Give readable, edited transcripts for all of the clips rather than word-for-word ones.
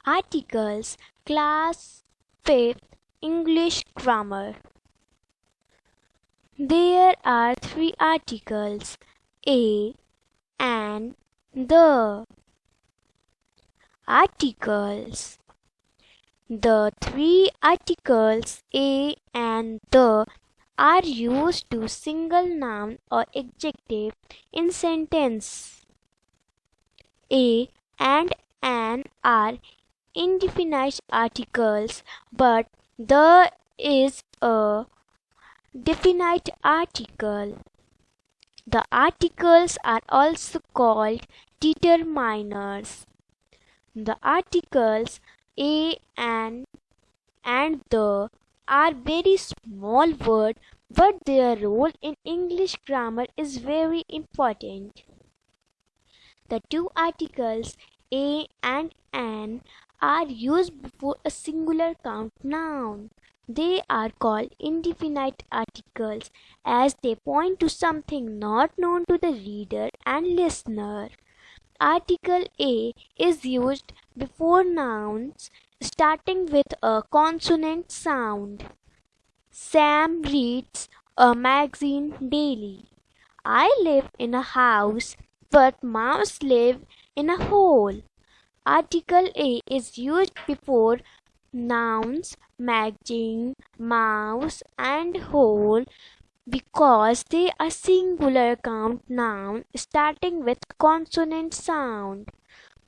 Articles, Class 5th, English Grammar. There are three articles: a, and, the. Articles. The three articles a and the are used to single noun or adjective in sentence. A and an are indefinite articles, but the is a definite article. The articles are also called determiners. The articles a and the are very small words, but their role in English grammar is very important. The two articles a and an are used before a singular count noun. They are called indefinite articles as they point to something not known to the reader and listener. Article A is used before nouns starting with a consonant sound. Sam reads a magazine daily. I live in a house, but mouse live in a hole. Article A is used before nouns magazine, mouse, and hole because they are singular count noun starting with consonant sound.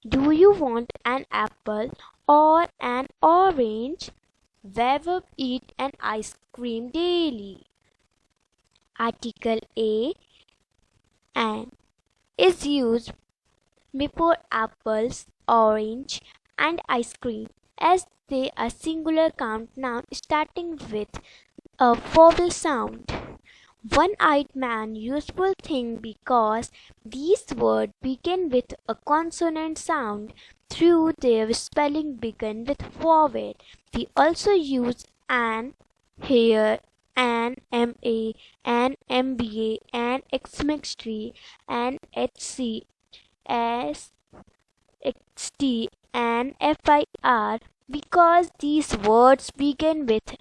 Do you want an apple or an orange? Weber eat an ice cream daily. Article A and is used before apples, orange, and ice cream as they are singular count noun starting with a vowel sound. One-eyed man useful thing because these words begin with a consonant sound through their spelling begin with vowel. We also use an here, an MA, an MBA, an XMXT, an HC, as XT, and FIR because these words begin with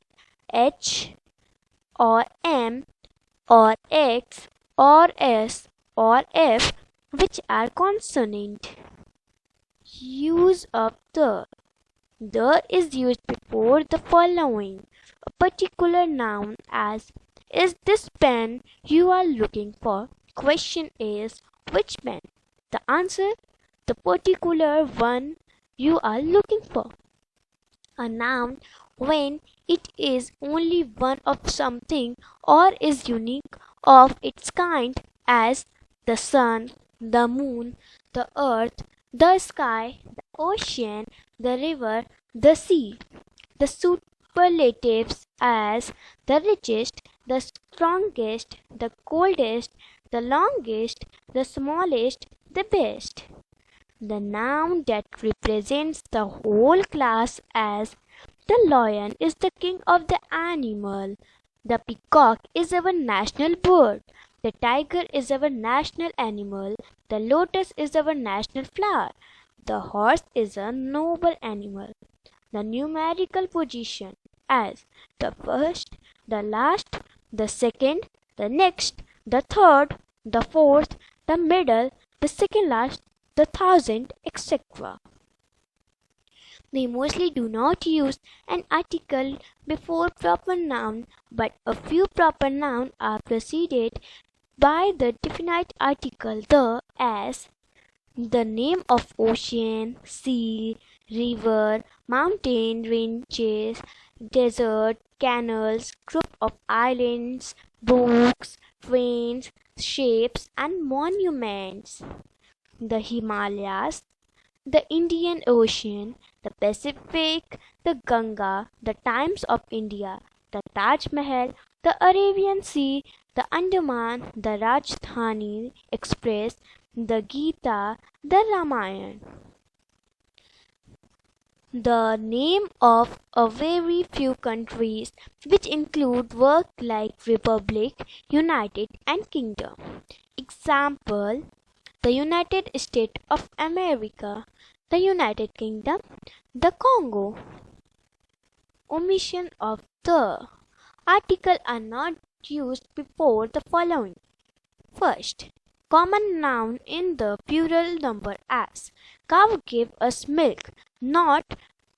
H or M or X or S or F, which are consonant. Use of the. The is used before the following a particular noun as is this pen you are looking for? Question is which pen? The answer the particular one you are looking for. A noun when it is only one of something or is unique of its kind, as the sun, the moon, the earth, the sky, the ocean, the river, the sea. The superlatives as the richest, the strongest, the coldest, the longest, the smallest, the best. The noun that represents the whole class as the lion is the king of the animal. The peacock is our national bird. The tiger is our national animal. The lotus is our national flower. The horse is a noble animal. The numerical position as the first, the last, the second, the next, the third, the fourth, the middle, the second last, the thousand, etc. We mostly do not use an article before proper noun, but a few proper nouns are preceded by the definite article the, as the name of ocean, sea, river, mountain ranges, desert, canals, group of islands, books, trains, ships, and monuments. The Himalayas, the Indian Ocean, the Pacific, the Ganga, the Times of India, the Taj Mahal, the Arabian Sea, the Andaman, the Rajdhani Express, the Gita, the Ramayana. The name of a very few countries which include words like Republic, United and Kingdom. Example: the United States of America, the United Kingdom, The Congo. Omission of the article are not used before the following. First, common noun in the plural number as cow give us milk, not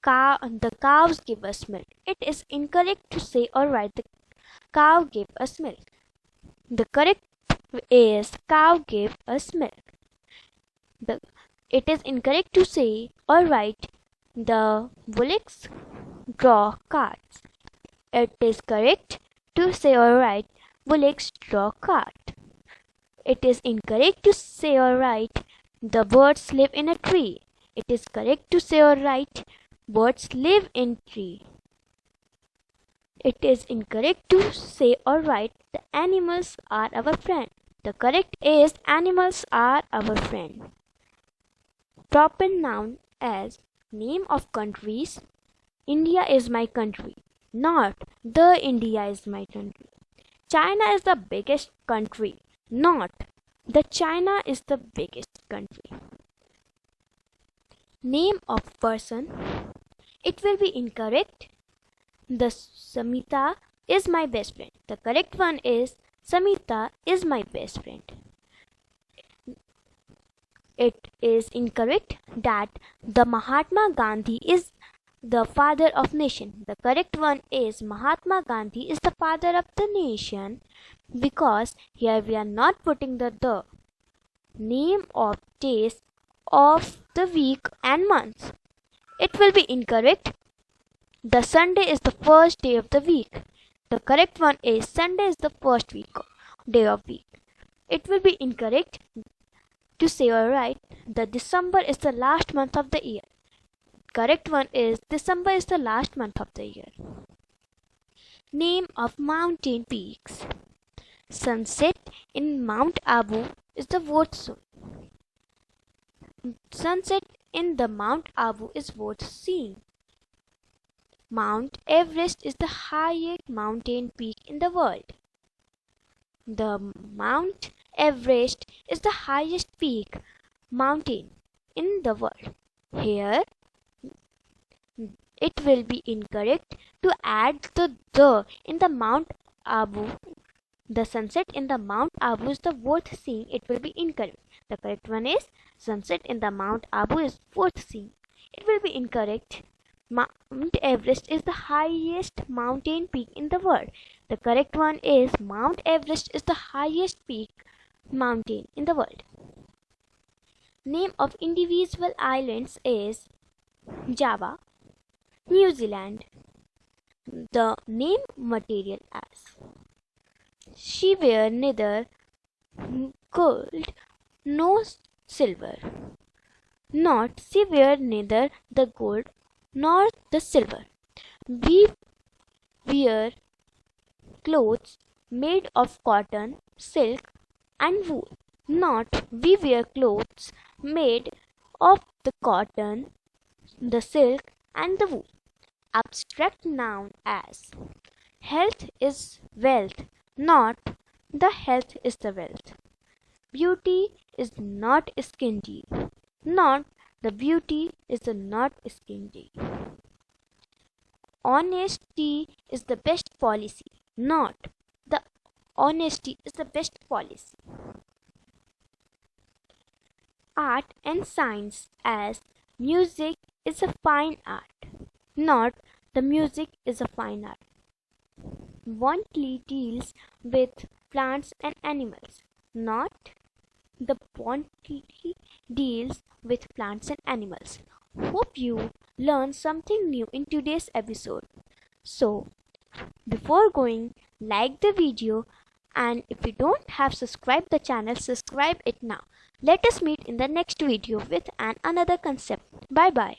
the cows give us milk. It is incorrect to say or write the cow gave us milk. The correct is cow gave us milk. It is incorrect to say or write the bullocks draw carts. It is correct to say or write bullocks draw cart. It is incorrect to say or write the birds live in a tree. It is correct to say or write birds live in tree. It is incorrect to say or write the animals are our friend. The correct is animals are our friend. Proper noun as name of countries. India is my country, not the India is my country. China is the biggest country, not the China is the biggest country. Name of person. It will be incorrect. The Samita is my best friend. The correct one is Samita is my best friend. It is incorrect that the Mahatma Gandhi is the father of nation. The correct one is Mahatma Gandhi is the father of the nation, because here we are not putting the. Name of days of the week and month. It will be incorrect. The Sunday is the first day of the week. The correct one is Sunday is the first day of week. It will be incorrect to say or write the December is the last month of the year. Correct one is December is the last month of the year. Name of mountain peaks. Sunset in Mount Abu is the worth soon. Sunset in the Mount Abu is worth seeing. Mount Everest is the highest mountain peak in the world. The Mount Everest is the highest peak mountain in the world. Here it will be incorrect to add the in the Mount Abu. The sunset in the Mount Abu is the worth seeing. It will be incorrect. The correct one is sunset in the Mount Abu is worth seeing. It will be incorrect. Mount Everest is the highest mountain peak in the world. The correct one is Mount Everest is the highest peak mountain in the world. Name of individual islands is Java, New Zealand. The name material as she wear neither gold nor silver. Not she wear neither the gold nor the silver. We wear clothes made of cotton, silk and wool. Not we wear clothes made of the cotton, the silk and the wool. Abstract noun as health is wealth, not the health is the wealth. Beauty is not skin deep, not the beauty is the not skin deep. Honesty is the best policy, not the honesty is the best policy. Art and science as music is a fine art, not the music is a fine art. Botany deals with plants and animals, not the botany deals with plants and animals. Hope you learned something new in today's episode. So, before going, like the video, and if you don't have subscribed the channel, subscribe it now. Let us meet in the next video with another concept. Bye bye.